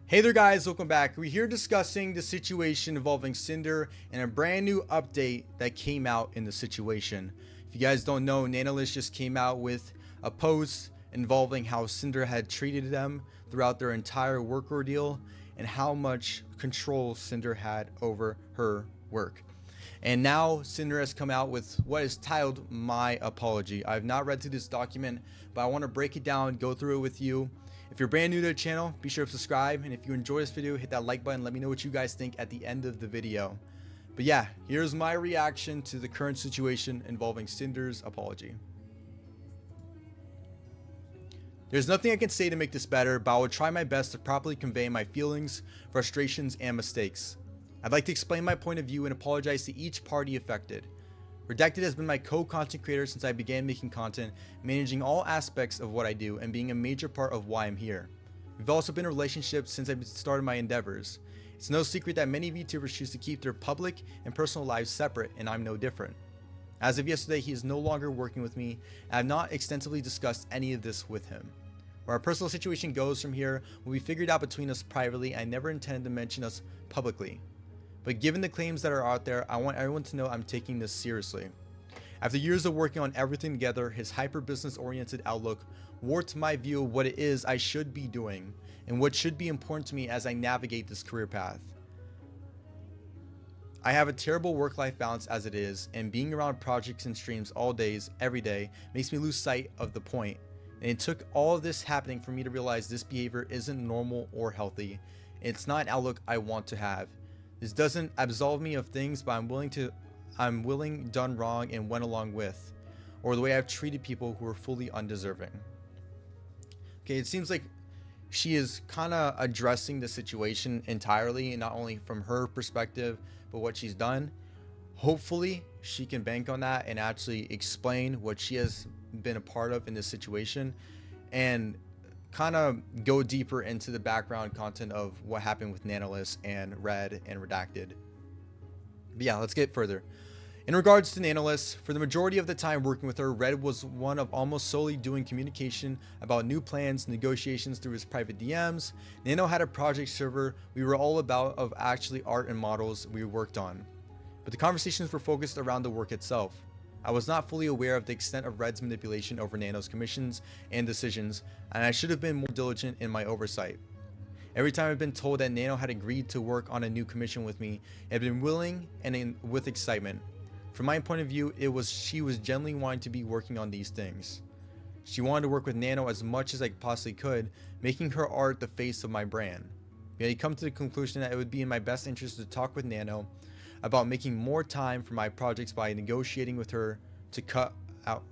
Hey there guys, welcome back. We're here discussing the situation involving Sinder and a brand new update that came out in the situation. If you guys don't know, Nanolist just came out with a post involving how Sinder had treated them throughout their entire work ordeal and how much control Sinder had over her work. And now Sinder has come out with what is titled My Apology. I've not read through this document, but I want to break it down, go through it with you. If you're brand new to the channel, be sure to subscribe, and if you enjoy this video, hit that like button. Let me know what you guys think at the end of the video. But yeah, here's my reaction to the current situation involving Sinder's apology. There's nothing I can say to make this better, but I will try my best to properly convey my feelings, frustrations, and mistakes. I'd like to explain my point of view and apologize to each party affected. Redacted has been my co-content creator since I began making content, managing all aspects of what I do and being a major part of why I'm here. We've also been in relationships since I started my endeavors. It's no secret that many VTubers choose to keep their public and personal lives separate, and I'm no different. As of yesterday, he is no longer working with me, and I have not extensively discussed any of this with him. Where our personal situation goes from here will be figured out between us privately. I never intended to mention us publicly. But given the claims that are out there, I want everyone to know I'm taking this seriously. After years of working on everything together, his hyper-business oriented outlook warped my view of what it is I should be doing and what should be important to me as I navigate this career path. I have a terrible work-life balance as it is, and being around projects and streams all days, every day, makes me lose sight of the point. And it took all of this happening for me to realize this behavior isn't normal or healthy. It's not an outlook I want to have. This doesn't absolve me of things, but I'm willing done wrong and went along with, or the way I've treated people who are fully undeserving. Okay, it seems like she is kind of addressing the situation entirely, and not only from her perspective, but what she's done. Hopefully, she can bank on that and actually explain what she has been a part of in this situation, and kind of go deeper into the background content of what happened with Nanolist and Red and Redacted. But yeah, let's get further. In regards to Nanolist, for the majority of the time working with her, Red was one of almost solely doing communication about new plans, negotiations through his private DMs. Nano had a project server we were all about of actually art and models we worked on. But the conversations were focused around the work itself. I was not fully aware of the extent of Red's manipulation over Nano's commissions and decisions, and I should have been more diligent in my oversight. Every time I've been told that Nano had agreed to work on a new commission with me, I've been willing and with excitement. From my point of view, she was genuinely wanting to be working on these things. She wanted to work with Nano as much as I possibly could, making her art the face of my brand. We had come to the conclusion that it would be in my best interest to talk with Nano about making more time for my projects by negotiating with her to cut out.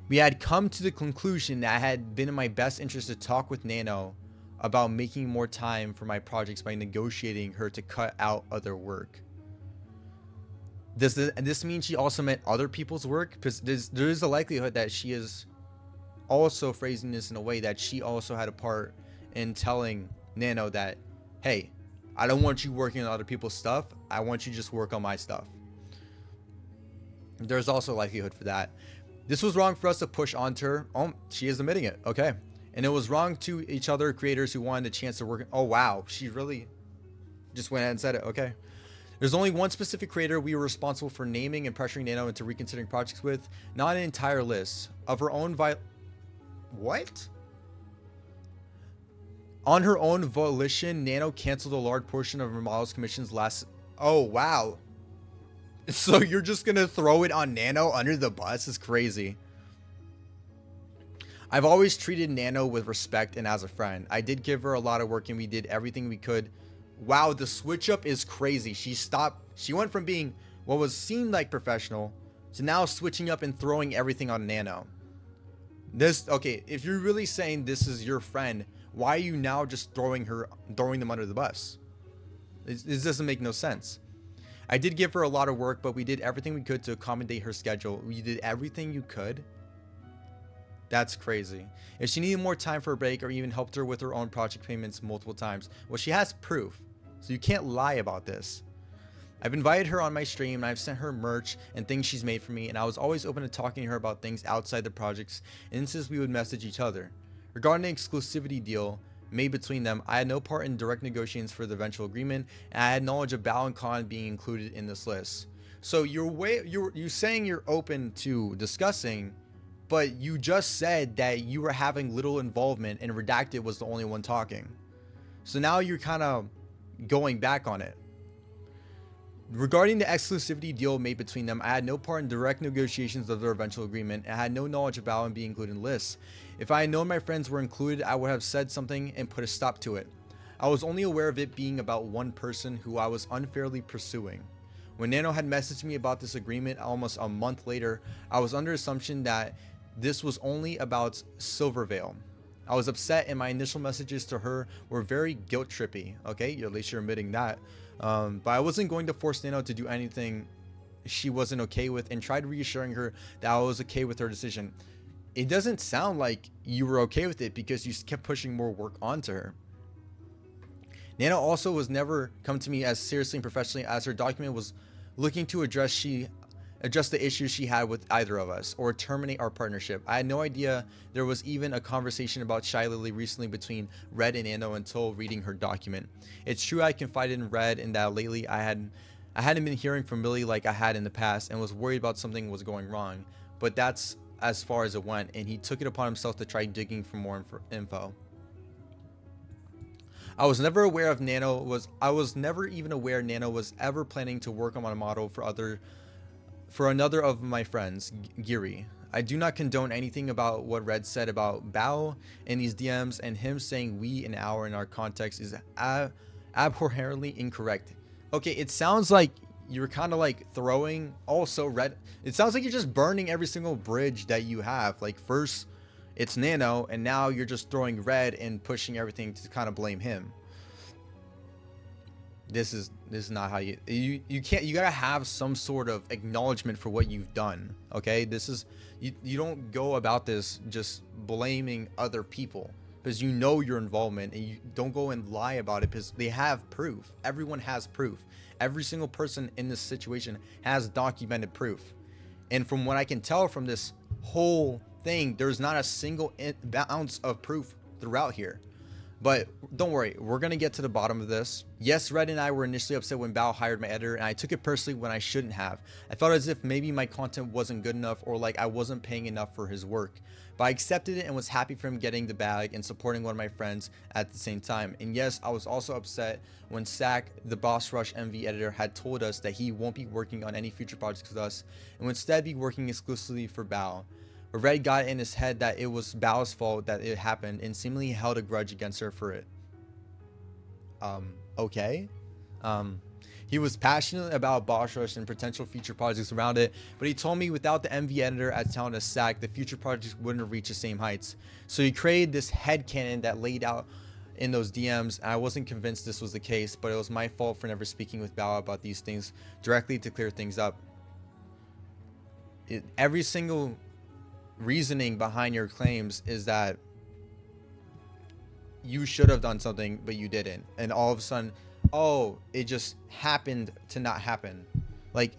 We had come to the conclusion that it had been in my best interest to talk with Nano about making more time for my projects by negotiating her to cut out other work. Does this mean she also meant other people's work? Because there is a likelihood that she is also phrasing this in a way that she also had a part in telling Nano that, hey, I don't want you working on other people's stuff. I want you to just work on my stuff. There's also likelihood for that. This was wrong for us to push onto her. Oh, she is admitting it. Okay. And it was wrong to each other creators who wanted a chance to work. Oh, wow. She really just went ahead and said it. Okay. There's only one specific creator we were responsible for naming and pressuring Nano into reconsidering projects with. Not an entire list. Of her own What? On her own volition, Nano canceled a large portion of her model's commissions last... Oh, wow. So you're just going to throw it on Nano under the bus? Is crazy. I've always treated Nano with respect and as a friend. I did give her a lot of work and we did everything we could. Wow, the switch up is crazy. She went from being what seemed like professional to now switching up and throwing everything on Nano. Okay, if you're really saying this is your friend, why are you now just throwing them under the bus? This doesn't make no sense. I did give her a lot of work, but we did everything we could to accommodate her schedule. You did everything you could? That's crazy. If she needed more time for a break or even helped her with her own project payments multiple times, well, she has proof. So you can't lie about this. I've invited her on my stream and I've sent her merch and things she's made for me, and I was always open to talking to her about things outside the projects, and since we would message each other. Regarding the exclusivity deal, made between them, I had no part in direct negotiations for the eventual agreement, and I had knowledge of Bao and Khan being included in this list. So you're saying you're open to discussing, but you just said that you were having little involvement and Redacted was the only one talking. So now you're kind of going back on it. Regarding the exclusivity deal made between them, I had no part in direct negotiations of their eventual agreement, and I had no knowledge about and being included in lists. If I had known my friends were included, I would have said something and put a stop to it. I was only aware of it being about one person who I was unfairly pursuing. When Nano had messaged me about this agreement almost a month later, I was under assumption that this was only about Silvervale. I was upset, and my initial messages to her were very guilt trippy. Okay, at least you're admitting that. But I wasn't going to force Nano to do anything she wasn't okay with, and tried reassuring her that I was okay with her decision. It doesn't sound like you were okay with it because you kept pushing more work onto her. Nano also was never come to me as seriously and professionally as her document was looking to address the issues she had with either of us or terminate our partnership. I had no idea there was even a conversation about Shy Lily recently between Red and Nano until reading her document. It's true I confided in Red and that lately I hadn't been hearing from Millie like I had in the past and was worried about something was going wrong, but that's as far as it went, and he took it upon himself to try digging for more info. I was never even aware Nano was ever planning to work on my model for another of my friends, Giri. I do not condone anything about what Red said about Bao in these DMs, and him saying we and our in our context is abhorrently incorrect. Okay, it sounds like you're kind of like throwing also Red. It sounds like you're just burning every single bridge that you have. Like first it's Nano, and now you're just throwing Red and pushing everything to kind of blame him. This is not how you can't. You gotta have some sort of acknowledgement for what you've done. Okay, this is you don't go about this just blaming other people because you know your involvement, and you don't go and lie about it because they have proof. Everyone has proof. Every single person in this situation has documented proof, and from what I can tell from this whole thing, there's not a single ounce of proof throughout here. But don't worry, we're going to get to the bottom of this. Yes, Red and I were initially upset when Bao hired my editor, and I took it personally when I shouldn't have. I felt as if maybe my content wasn't good enough, or like I wasn't paying enough for his work. But I accepted it and was happy for him getting the bag and supporting one of my friends at the same time. And yes, I was also upset when Sack, the Boss Rush MV editor, had told us that he won't be working on any future projects with us and would instead be working exclusively for Bao. But Red got in his head that it was Bao's fault that it happened and seemingly held a grudge against her for it. Okay. He was passionate about Boss Rush and potential future projects around it, but he told me without the MV editor as talented as Sack, the future projects wouldn't reach the same heights. So he created this headcanon that laid out in those DMs, and I wasn't convinced this was the case, but it was my fault for never speaking with Bao about these things directly to clear things up. Every single reasoning behind your claims is that you should have done something but you didn't, and all of a sudden, oh, it just happened to not happen. Like,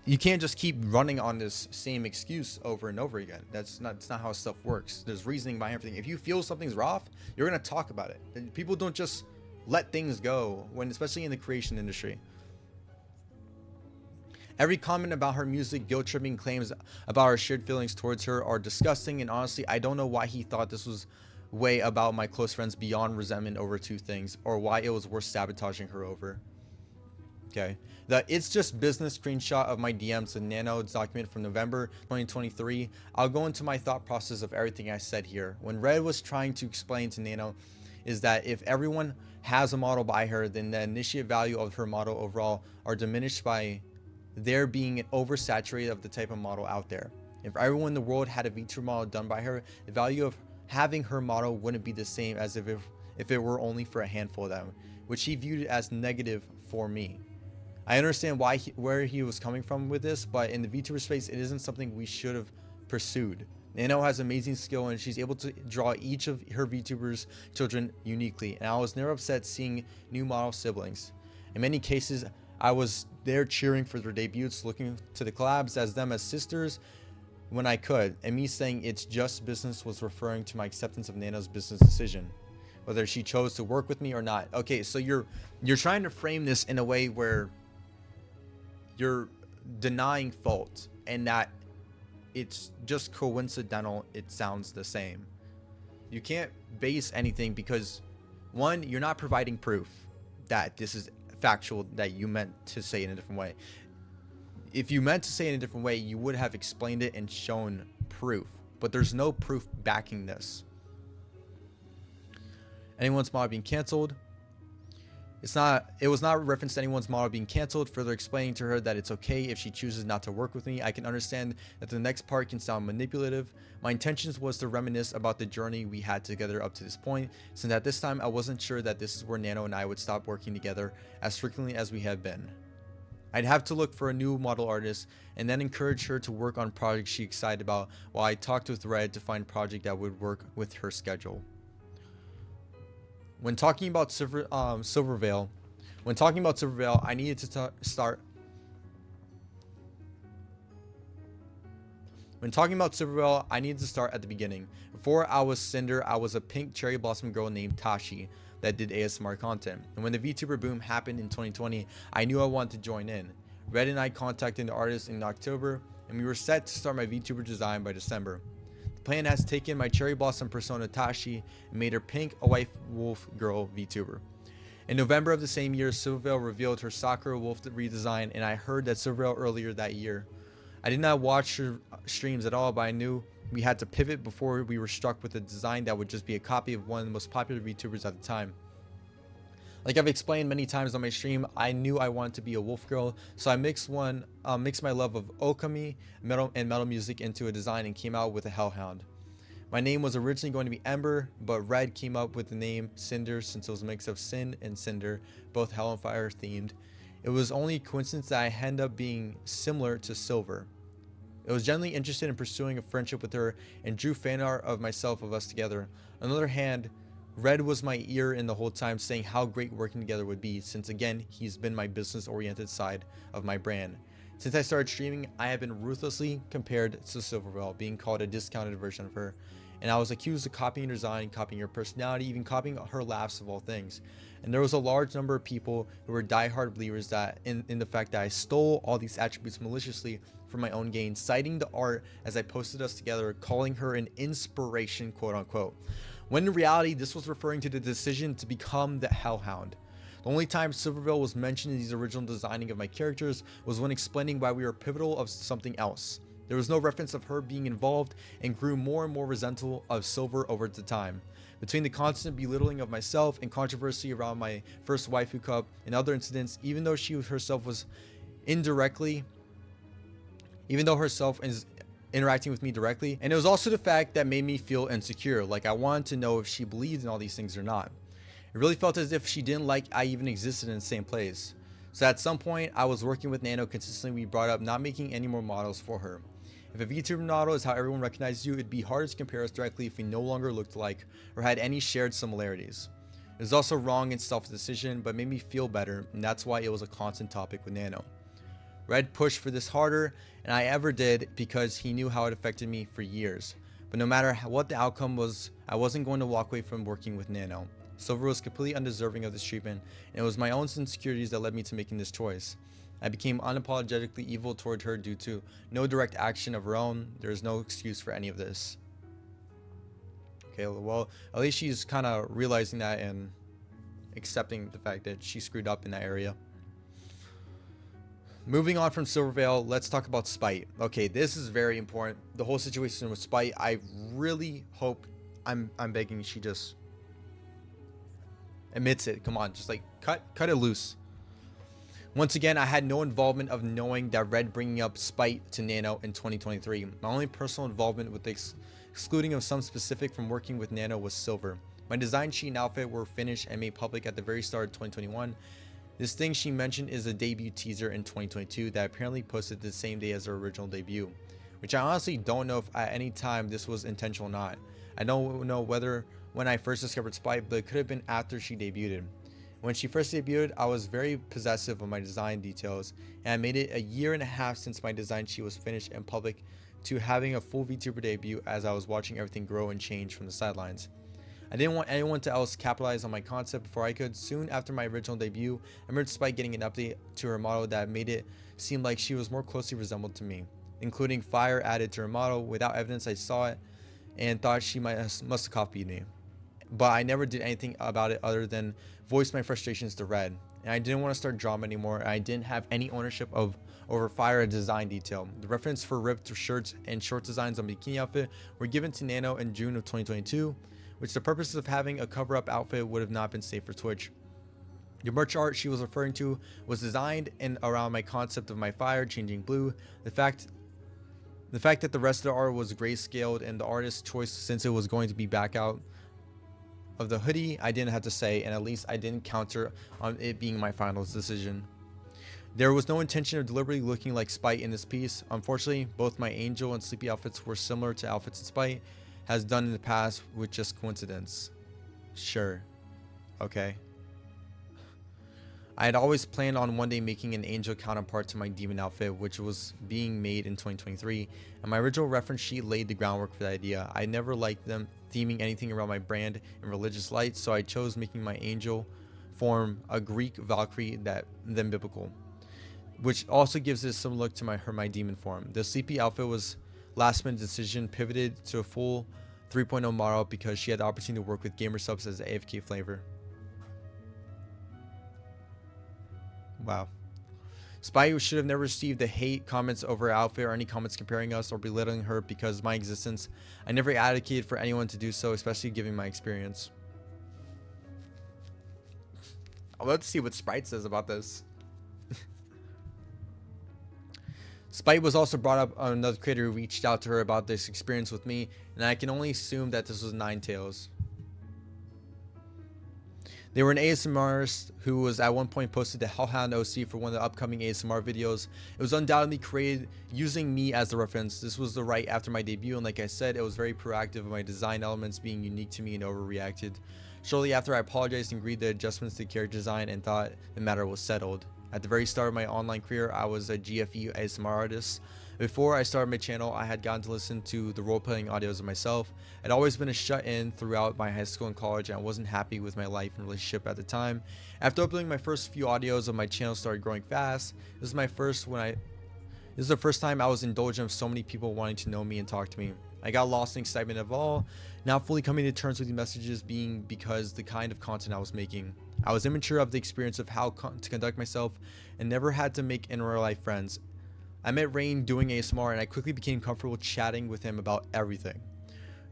you can't just keep running on this same excuse over and over again. That's not how stuff works. There's reasoning behind everything. If you feel something's off, you're gonna talk about it. And people don't just let things go, when especially in the creation industry. Every comment about her music, guilt-tripping claims about our shared feelings towards her are disgusting, and honestly, I don't know why he thought this was way about my close friends beyond resentment over two things, or why it was worth sabotaging her over. Okay, the it's just business screenshot of my DMs to Nano's document from November 2023. I'll go into my thought process of everything I said here. When Red was trying to explain to Nano is that if everyone has a model by her, then the initiate value of her model overall are diminished by there being an oversaturated of the type of model out there. If everyone in the world had a Vtuber model done by her, the value of having her model wouldn't be the same as if it were only for a handful of them, which he viewed as negative for me. I understand where he was coming from with this, but in the Vtuber space, it isn't something we should have pursued. Nano has amazing skill, and she's able to draw each of her VTubers children uniquely, and I was never upset seeing new model siblings. In many cases, I was there cheering for their debuts, looking to the collabs as them as sisters when I could, and me saying it's just business was referring to my acceptance of Nano's business decision. whether she chose to work with me or not. Okay, so you're trying to frame this in a way where you're denying fault and that it's just coincidental. It sounds the same. You can't base anything because, one, you're not providing proof that this is factual, that you meant to say it in a different way. If you meant to say it in a different way, you would have explained it and shown proof, but there's no proof backing this. Anyone's model being canceled. It was not referenced to anyone's model being canceled, further explaining to her that it's okay if she chooses not to work with me. I can understand that the next part can sound manipulative. My intentions was to reminisce about the journey we had together up to this point, since at this time I wasn't sure that this is where Nano and I would stop working together as frequently as we have been. I'd have to look for a new model artist and then encourage her to work on projects she's excited about, while I talked with Red to find a project that would work with her schedule. When talking about 𝒙𝒂𝒏𝒅, I needed to start. When talking about 𝒙𝒂𝒏𝒅, I needed to start at the beginning. Before I was Sinder, I was a pink cherry blossom girl named Tashi that did ASMR content. And when the VTuber boom happened in 2020, I knew I wanted to join in. Red and I contacted the artist in October, and we were set to start my VTuber design by December. The plan has taken my cherry blossom persona Tashi and made her pink, a white wolf girl VTuber. In November of the same year, 𝒙𝒂𝒏𝒅 revealed her Sakura wolf redesign, and I heard that 𝒙𝒂𝒏𝒅 earlier that year. I did not watch her streams at all, but I knew we had to pivot before we were struck with a design that would just be a copy of one of the most popular VTubers at the time. Like I've explained many times on my stream, I knew I wanted to be a wolf girl, so I mixed my love of okami and metal music into a design and came out with a hellhound. My name was originally going to be Ember, but Red came up with the name Sinder since it was a mix of Sin and Cinder, both hell and fire themed. It was only a coincidence that I ended up being similar to Silver. I was genuinely interested in pursuing a friendship with her and drew fan art of myself of us together. On the other hand, Red was my ear in the whole time, saying how great working together would be, since again, he's been my business-oriented side of my brand. Since I started streaming, I have been ruthlessly compared to 𝒙𝒂𝒏𝒅, being called a discounted version of her. And I was accused of copying her design, copying her personality, even copying her laughs of all things. And there was a large number of people who were diehard believers that in the fact that I stole all these attributes maliciously for my own gain, citing the art as I posted us together, calling her an inspiration, quote unquote. When in reality, this was referring to the decision to become the Hellhound. The only time 𝒙𝒂𝒏𝒅 was mentioned in these original designing of my characters was when explaining why we were pivotal of something else. There was no reference of her being involved, and grew more and more resentful of Silver over the time. Between the constant belittling of myself and controversy around my first waifu cup and other incidents, even though herself is interacting with me directly, and it was also the fact that made me feel insecure, like I wanted to know if she believed in all these things or not. It really felt as if she didn't like I even existed in the same place. So at some point, I was working with Nano consistently. We brought up not making any more models for her. If a VTuber model is how everyone recognizes you, it'd be hard to compare us directly if we no longer looked alike or had any shared similarities. It was also wrong and self-decision, but made me feel better, and that's why it was a constant topic with Nano. Red pushed for this harder than I ever did because he knew how it affected me for years. But no matter what the outcome was, I wasn't going to walk away from working with Nano. Silver was completely undeserving of this treatment, and it was my own insecurities that led me to making this choice. I became unapologetically evil toward her due to no direct action of her own. There is no excuse for any of this. Okay, well, at least she's kind of realizing that and accepting the fact that she screwed up in that area. Moving on from 𝒙𝒂𝒏𝒅, let's talk about Spite. Okay, this is very important. The whole situation with Spite, I really hope, I'm begging she just admits it. Come on, just like cut it loose. Once again, I had no involvement of knowing that Red bringing up Spite to Nano in 2023. My only personal involvement with the excluding of some specific from working with Nano was Silver. My design sheet and outfit were finished and made public at the very start of 2021. This thing she mentioned is a debut teaser in 2022 that apparently posted the same day as her original debut, which I honestly don't know if at any time this was intentional or not. I don't know whether when I first discovered Spite, but it could have been after she debuted. When she first debuted, I was very possessive of my design details, and I made it a year and a half since my design sheet was finished and public to having a full VTuber debut as I was watching everything grow and change from the sidelines. I didn't want anyone else to capitalize on my concept before I could. Soon after my original debut, I remember Spike getting an update to her model that made it seem like she was more closely resembled to me, including fire added to her model. Without evidence, I saw it and thought she must have copied me. But I never did anything about it other than voice my frustrations to Red. And I didn't want to start drama anymore. I didn't have any ownership over fire design detail. The reference for ripped shirts and short designs on bikini outfit were given to Nano in June of 2022, which the purpose of having a cover-up outfit would have not been safe for Twitch. The merch art she was referring to was designed in around my concept of my fire changing blue. The fact that the rest of the art was grayscaled and the artist's choice, since it was going to be back out of the hoodie, I didn't have to say, and at least I didn't counter on it being my final decision. There was no intention of deliberately looking like Spite in this piece. Unfortunately, both my Angel and Sleepy outfits were similar to outfits that Spite has done in the past, with just coincidence. Sure. Okay. I had always planned on one day making an Angel counterpart to my Demon outfit, which was being made in 2023, and my original reference sheet laid the groundwork for the idea. I never liked them theming anything around my brand in religious light, so I chose making my Angel form a Greek Valkyrie than biblical, which also gives it some look to my Demon form. The Sleepy outfit was last minute decision, pivoted to a full 3.0 model because she had the opportunity to work with gamer subs as the AFK flavor. Wow. Spy should have never received the hate comments over her outfit or any comments comparing us or belittling her because of my existence. I never advocated for anyone to do so, especially given my experience. I'd love to see what Sprite says about this. Spite was also brought up on another creator who reached out to her about this experience with me, and I can only assume that this was Ninetales. They were an ASMRist who was at one point posted the Hellhound OC for one of the upcoming ASMR videos. It was undoubtedly created using me as the reference. This was the right after my debut, and like I said, it was very proactive of my design elements being unique to me and overreacted. Shortly after, I apologized and agreed the adjustments to character design and thought the matter was settled. At the very start of my online career, I was a GFE ASMR artist. Before I started my channel, I had gotten to listen to the role-playing audios of myself. I'd always been a shut-in throughout my high school and college, and I wasn't happy with my life and relationship at the time. After uploading my first few audios of my channel started growing fast. This is the first time I was indulgent of so many people wanting to know me and talk to me. I got lost in excitement of all, not fully coming to terms with the messages being because the kind of content I was making. I was immature of the experience of how to conduct myself and never had to make in real life friends. I met Rain doing ASMR and I quickly became comfortable chatting with him about everything,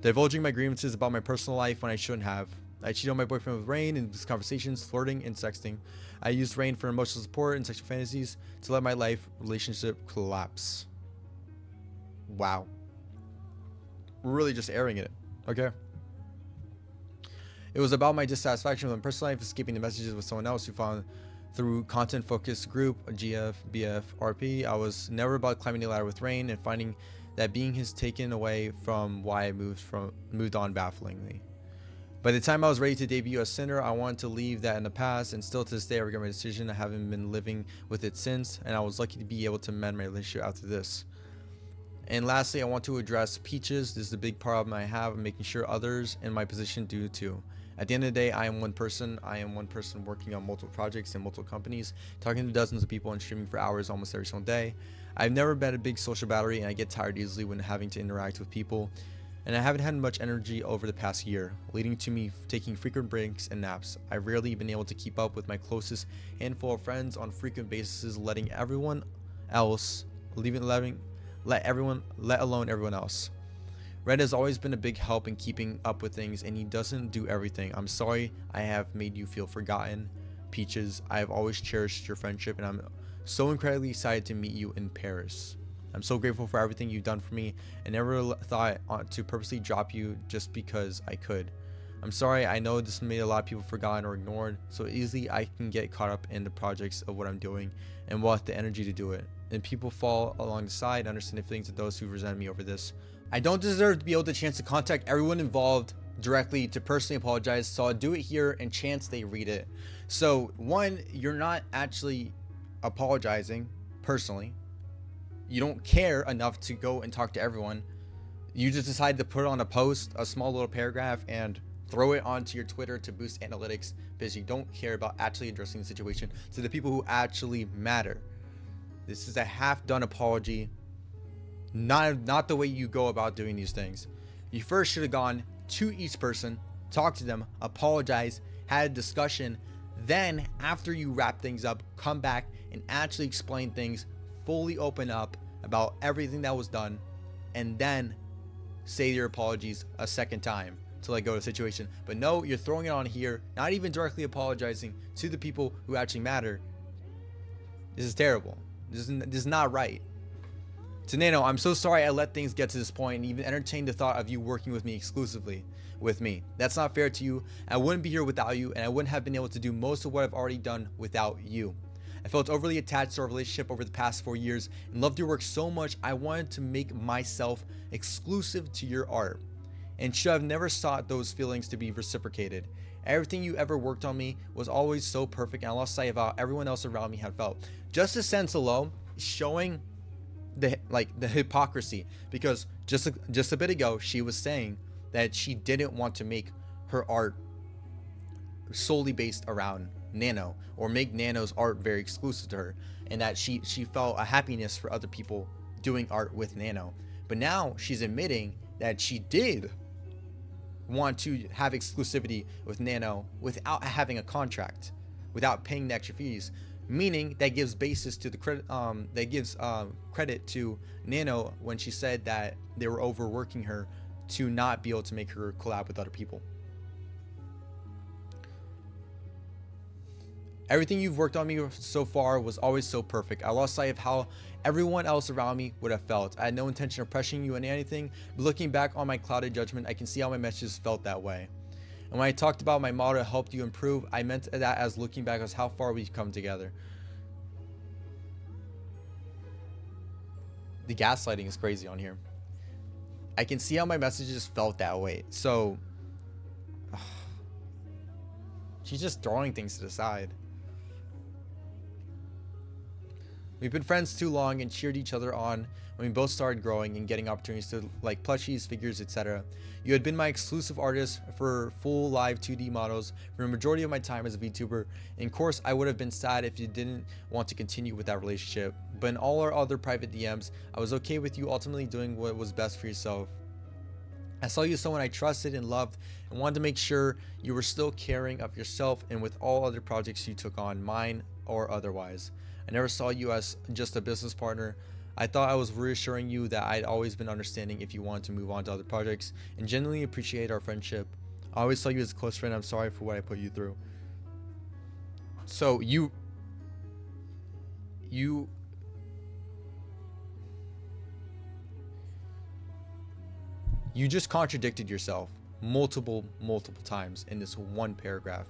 divulging my grievances about my personal life when I shouldn't have. I cheated on my boyfriend with Rain in these conversations, flirting and sexting. I used Rain for emotional support and sexual fantasies to let my life relationship collapse. Wow. We're really just airing it, okay? It was about my dissatisfaction with my personal life, escaping the messages with someone else who found through content-focused group, GF, BF, RP. I was never about climbing the ladder with Rain and finding that being his taken away from why I moved on bafflingly. By the time I was ready to debut as Sinder, I wanted to leave that in the past, and still to this day I regret my decision. I haven't been living with it since, and I was lucky to be able to mend my relationship after this. And lastly, I want to address Peaches. This is the big problem I have in making sure others in my position do too. At the end of the day, I am one person. I am one person working on multiple projects and multiple companies, talking to dozens of people and streaming for hours almost every single day. I've never been a big social battery, and I get tired easily when having to interact with people. And I haven't had much energy over the past year, leading to me taking frequent breaks and naps. I've rarely been able to keep up with my closest handful of friends on frequent basis, letting everyone else, let alone everyone else. Red has always been a big help in keeping up with things, and he doesn't do everything. I'm sorry I have made you feel forgotten. Peaches, I have always cherished your friendship, and I'm so incredibly excited to meet you in Paris. I'm so grateful for everything you've done for me, and never thought to purposely drop you just because I could. I'm sorry, I know this made a lot of people forgotten or ignored, so easily I can get caught up in the projects of what I'm doing and will have the energy to do it. And people fall along the side and understand the feelings of those who resent me over this. I don't deserve to be able to chance to contact everyone involved directly to personally apologize, so I'll do it here and chance they read it. So one, you're not actually apologizing personally. You don't care enough to go and talk to everyone. You just decided to put on a post, a small little paragraph, and throw it onto your Twitter to boost analytics because you don't care about actually addressing the situation to the people who actually matter. This is a half-done apology, not the way you go about doing these things. You first should have gone to each person, talked to them, apologized, had a discussion. Then, after you wrap things up, come back and actually explain things, fully open up about everything that was done, and then say your apologies a second time to let go of the situation. But no, you're throwing it on here, not even directly apologizing to the people who actually matter. This is terrible. This is not right. To Nano, I'm so sorry I let things get to this point and even entertained the thought of you working with me exclusively with me. That's not fair to you. I wouldn't be here without you, and I wouldn't have been able to do most of what I've already done without you. I felt overly attached to our relationship over the past 4 years and loved your work so much I wanted to make myself exclusive to your art, and should have never sought those feelings to be reciprocated. Everything you ever worked on me was always so perfect, and I lost sight of how everyone else around me had felt. Just a sense alone showing the hypocrisy, because just a bit ago she was saying that she didn't want to make her art solely based around Nano or make Nano's art very exclusive to her, and that she felt a happiness for other people doing art with Nano. But now she's admitting that she did want to have exclusivity with Nano without having a contract, without paying the extra fees, meaning that gives basis to the credit, credit to Nano when she said that they were overworking her to not be able to make her collab with other people. Everything you've worked on me so far was always so perfect. I lost sight of how everyone else around me would have felt. I had no intention of pressuring you into anything, but looking back on my clouded judgment, I can see how my messages felt that way. And when I talked about my motto helped you improve, I meant that as looking back as how far we've come together. The gaslighting is crazy on here. I can see how my messages felt that way. So she's just throwing things to the side. We've been friends too long and cheered each other on when we both started growing and getting opportunities to like plushies, figures, etc. You had been my exclusive artist for full live 2D models for the majority of my time as a VTuber. And of course, I would have been sad if you didn't want to continue with that relationship. But in all our other private DMs, I was okay with you ultimately doing what was best for yourself. I saw you as someone I trusted and loved and wanted to make sure you were still caring of yourself and with all other projects you took on, mine or otherwise. I never saw you as just a business partner. I thought I was reassuring you that I'd always been understanding if you wanted to move on to other projects and genuinely appreciate our friendship. I always saw you as a close friend. I'm sorry for what I put you through. So you just contradicted yourself multiple times in this one paragraph,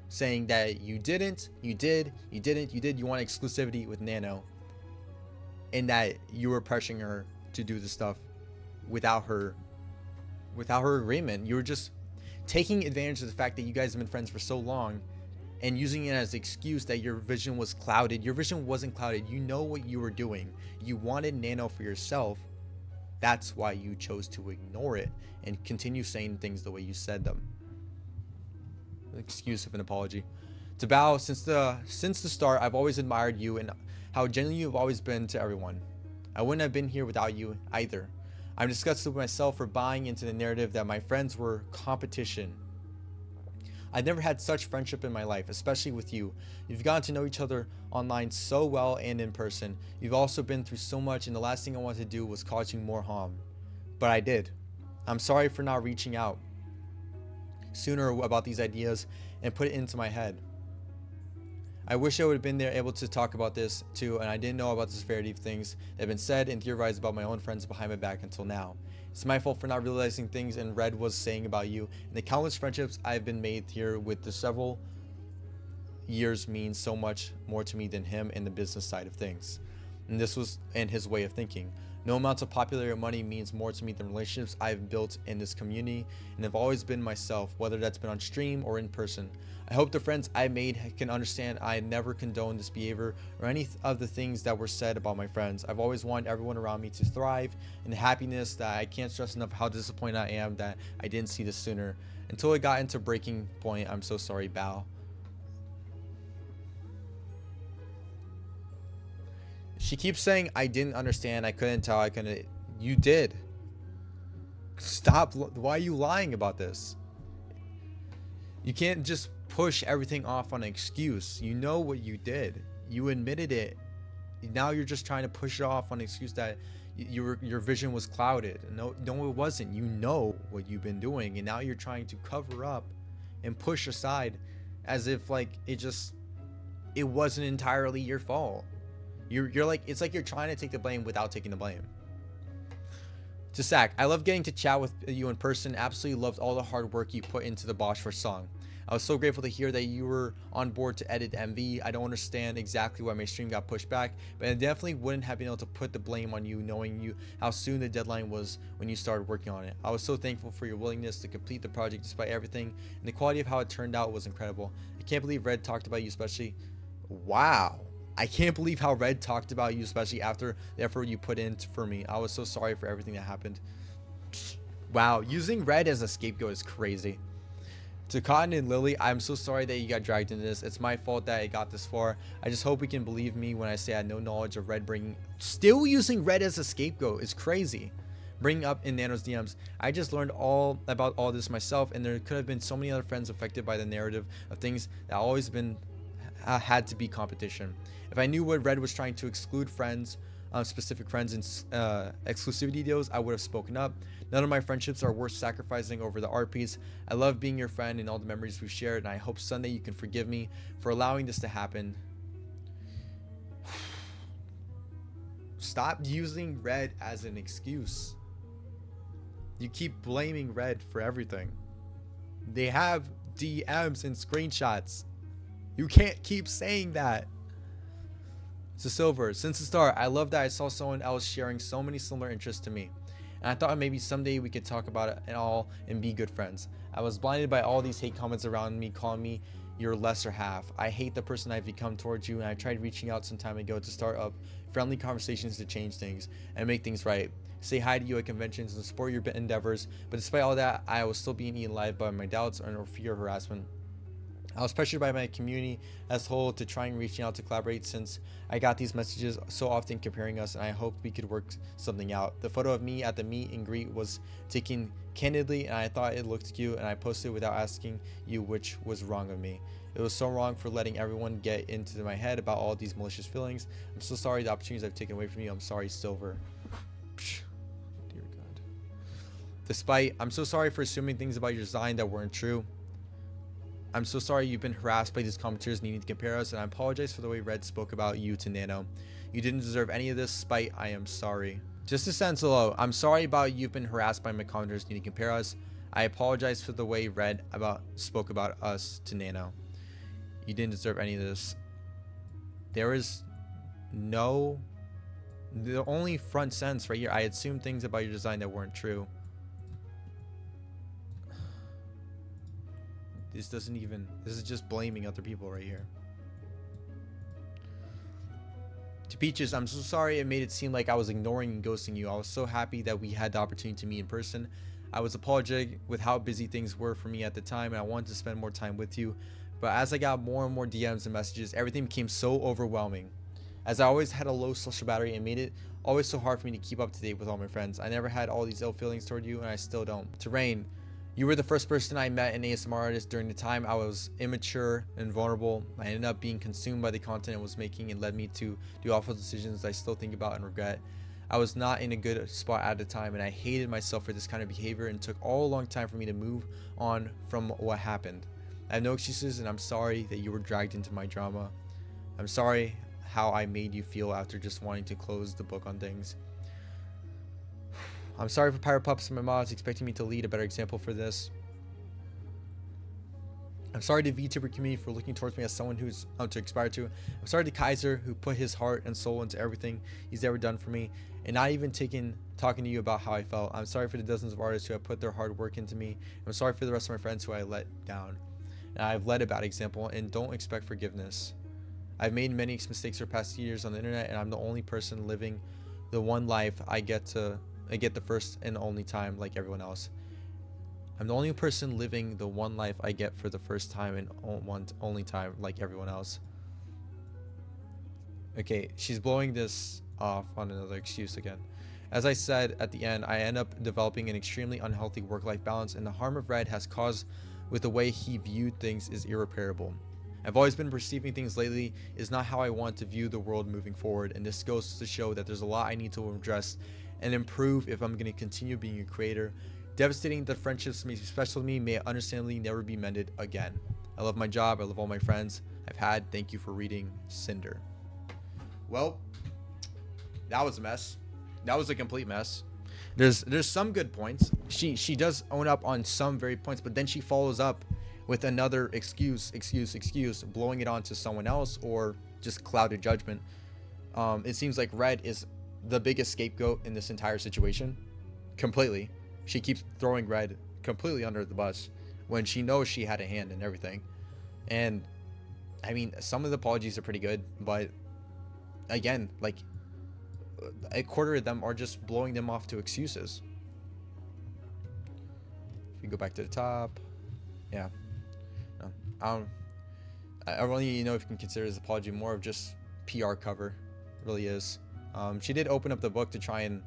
saying that you did, you want exclusivity with Nano, and that you were pressuring her to do the stuff without her agreement. You were just taking advantage of the fact that you guys have been friends for so long and using it as an excuse that your vision was clouded. Your vision wasn't clouded. You know what you were doing. You wanted Nano for yourself. That's why you chose to ignore it and continue saying things the way you said them. Excuse of an apology. To Bao, since the start, I've always admired you and how genuine you've always been to everyone. I wouldn't have been here without you either. I'm disgusted with myself for buying into the narrative that my friends were competition. I've never had such friendship in my life, especially with you. You've gotten to know each other online so well and in person. You've also been through so much, and the last thing I wanted to do was cause you more harm. But I did. I'm sorry for not reaching out sooner about these ideas and put it into my head. I wish I would have been there able to talk about this too, and I didn't know about the severity of things that have been said and theorized about my own friends behind my back until now. It's my fault for not realizing things and Red was saying about you, and the countless friendships I've been made here with the several years mean so much more to me than him and the business side of things. And this was in his way of thinking. No amount of popularity or money means more to me than relationships I've built in this community, and have always been myself, whether that's been on stream or in person. I hope the friends I made can understand I never condone this behavior or any of the things that were said about my friends. I've always wanted everyone around me to thrive in happiness, that I can't stress enough how disappointed I am that I didn't see this sooner. Until it got into breaking point, I'm so sorry, Bao. She keeps saying, I didn't understand, I couldn't tell, I couldn't. You did. Stop. Why are you lying about this? You can't just push everything off on an excuse. You know what you did. You admitted it. Now you're just trying to push it off on an excuse that your vision was clouded. No, it wasn't. You know what you've been doing, and now you're trying to cover up and push aside as if like it wasn't entirely your fault. You're like, it's like you're trying to take the blame without taking the blame. To Sack, I love getting to chat with you in person. Absolutely loved all the hard work you put into the Bosch for song. I was so grateful to hear that you were on board to edit MV. I don't understand exactly why my stream got pushed back, but I definitely wouldn't have been able to put the blame on you, knowing you how soon the deadline was when you started working on it. I was so thankful for your willingness to complete the project despite everything, and the quality of how it turned out was incredible. I can't believe Red talked about you, especially. Wow. I can't believe how Red talked about you, especially after the effort you put in for me. I was so sorry for everything that happened. Wow, using Red as a scapegoat is crazy. To Cotton and Lily, I'm so sorry that you got dragged into this. It's my fault that it got this far. I just hope we can believe me when I say I had no knowledge of Red still using Red as a scapegoat is crazy. Bringing up in Nano's DMs, I just learned all about all this myself, and there could have been so many other friends affected by the narrative of things that always been had to be competition. If I knew what Red was trying to exclude friends, specific friends in exclusivity deals, I would have spoken up. None of my friendships are worth sacrificing over the art piece. I love being your friend and all the memories we've shared, and I hope Sunday you can forgive me for allowing this to happen. Stop using Red as an excuse. You keep blaming Red for everything. They have DMs and screenshots. You can't keep saying that. To Silver, since the start, I love that I saw someone else sharing so many similar interests to me, and I thought maybe someday we could talk about it all and be good friends. I was blinded by all these hate comments around me calling me your lesser half. I hate the person I've become towards you, and I tried reaching out some time ago to start up friendly conversations to change things and make things right. Say hi to you at conventions and support your endeavors, but despite all that, I was still being eaten alive by my doubts or fear of harassment. I was pressured by my community as a whole to try and reaching out to collaborate, since I got these messages so often comparing us, and I hoped we could work something out. The photo of me at the meet and greet was taken candidly, and I thought it looked cute, and I posted it without asking you, which was wrong of me. It was so wrong for letting everyone get into my head about all these malicious feelings. I'm so sorry the opportunities I've taken away from you. I'm sorry, Silver. Dear God. I'm so sorry for assuming things about your design that weren't true. I'm so sorry you've been harassed by these commenters needing to compare us, and I apologize for the way Red spoke about you to Nano. You didn't deserve any of this spite. I am sorry. Just to send hello, I'm sorry about you've been harassed by my commenters needing to compare us. I apologize for the way Red spoke about us to Nano. You didn't deserve any of this. There is no... The only front sentence right here, I assumed things about your design that weren't true. This is just blaming other people right here. To Peaches, I'm so sorry it made it seem like I was ignoring and ghosting you. I was so happy that we had the opportunity to meet in person. I was apologetic with how busy things were for me at the time, and I wanted to spend more time with you. But as I got more and more DMs and messages, everything became so overwhelming. As I always had a low social battery, it made it always so hard for me to keep up to date with all my friends. I never had all these ill feelings toward you, and I still don't. To Rain, you were the first person I met in ASMR artist during the time I was immature and vulnerable. I ended up being consumed by the content I was making, and led me to do awful decisions I still think about and regret. I was not in a good spot at the time, and I hated myself for this kind of behavior, and took all a long time for me to move on from what happened. I have no excuses, and I'm sorry that you were dragged into my drama. I'm sorry how I made you feel after just wanting to close the book on things. I'm sorry for Pirate Pups and my mods expecting me to lead a better example for this. I'm sorry to VTuber community for looking towards me as someone who's to aspire to. I'm sorry to Kaiser, who put his heart and soul into everything he's ever done for me, and not even talking to you about how I felt. I'm sorry for the dozens of artists who have put their hard work into me. I'm sorry for the rest of my friends who I let down. And I've led a bad example, and don't expect forgiveness. I've made many mistakes for the past years on the internet, and I'm the only person living the one life I get the first and only time like everyone else. I'm the only person living the one life I get for the first time and only time like everyone else. Okay, she's blowing this off on another excuse again. As I said at the end, I end up developing an extremely unhealthy work-life balance, and the harm of Red has caused with the way he viewed things is irreparable. I've always been perceiving things lately is not how I want to view the world moving forward, and this goes to show that there's a lot I need to address and improve if I'm going to continue being a creator. Devastating that friendships may be special to me may understandably never be mended again. I love my job. I love all my friends I've had. Thank you for reading, Sinder. Well, that was a mess. That was a complete mess. There's some good points. She does own up on some very points, but then she follows up with another excuse, blowing it on to someone else or just clouded judgment. It seems like Red is the biggest scapegoat in this entire situation. Completely. She keeps throwing Red completely under the bus when she knows she had a hand in everything. And I mean, some of the apologies are pretty good, but again, like a quarter of them are just blowing them off to excuses. If we go back to the top, yeah. No, I really, if you can consider this apology more of just PR cover. It really is. She did open up the book to try and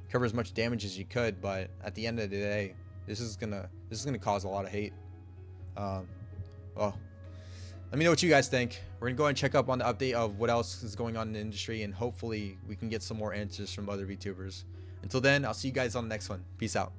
cover as much damage as you could, but at the end of the day, this is gonna cause a lot of hate. Well, let me know what you guys think. We're gonna go and check up on the update of what else is going on in the industry, and hopefully we can get some more answers from other VTubers. Until then, I'll see you guys on the next one. Peace out.